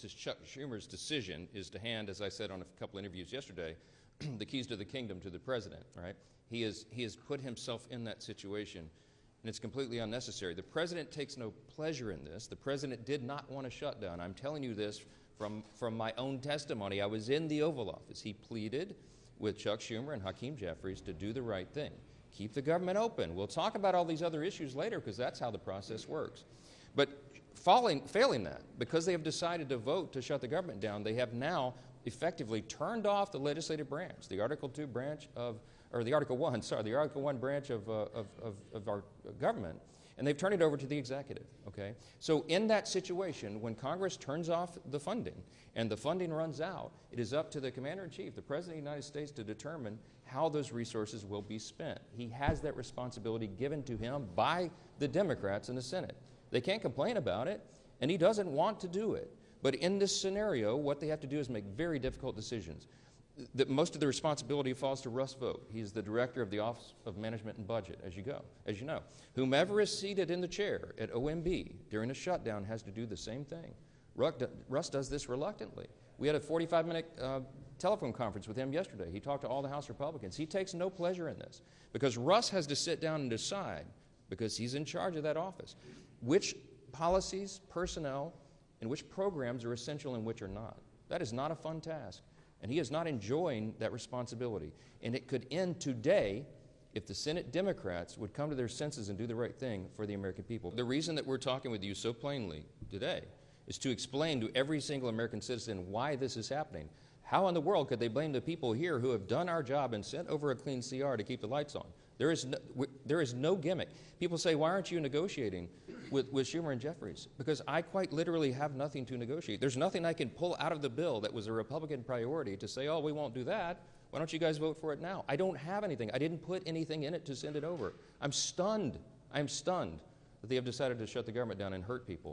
This is Chuck Schumer's decision is to hand, as I said on a couple interviews yesterday, the keys to the kingdom to the president, right? He has put himself in that situation, and it's completely unnecessary. The president takes no pleasure in this. The president did not want a shutdown. I'm telling you this from my own testimony. I was in the Oval Office. He pleaded with Chuck Schumer and Hakeem Jeffries to do the right thing. Keep the government open. We'll talk about all these other issues later because that's how the process works. But failing that, because they have decided to vote to shut the government down, they have now effectively turned off the legislative branch, the Article II branch of, or the Article I, sorry, the Article I branch of our government, and they've turned it over to the executive, okay? So in that situation, when Congress turns off the funding and the funding runs out, it is up to the Commander-in-Chief, the President of the United States, to determine how those resources will be spent. He has that responsibility given to him by the Democrats in the Senate. They can't complain about it, and he doesn't want to do it. But in this scenario, what they have to do is make very difficult decisions. Most of the responsibility falls to Russ Vought. He's the director of the Office of Management and Budget, as you know. Whomever is seated in the chair at OMB during a shutdown has to do the same thing. Russ does this reluctantly. We had a 45-minute telephone conference with him yesterday. He talked to all the House Republicans. He takes no pleasure in this because Russ has to sit down and decide, because he's in charge of that office, which policies, personnel, and which programs are essential and which are not. That is not a fun task, and he is not enjoying that responsibility. And it could end today if the Senate Democrats would come to their senses and do the right thing for the American people. The reason that we're talking with you so plainly today is to explain to every single American citizen why this is happening. How in the world could they blame the people here who have done our job and sent over a clean CR to keep the lights on? There is no gimmick. People say, why aren't you negotiating with Schumer and Jeffries? Because I quite literally have nothing to negotiate. There's nothing I can pull out of the bill that was a Republican priority to say, oh, we won't do that. Why don't you guys vote for it now? I don't have anything. I didn't put anything in it to send it over. I'm stunned. I'm stunned that they have decided to shut the government down and hurt people.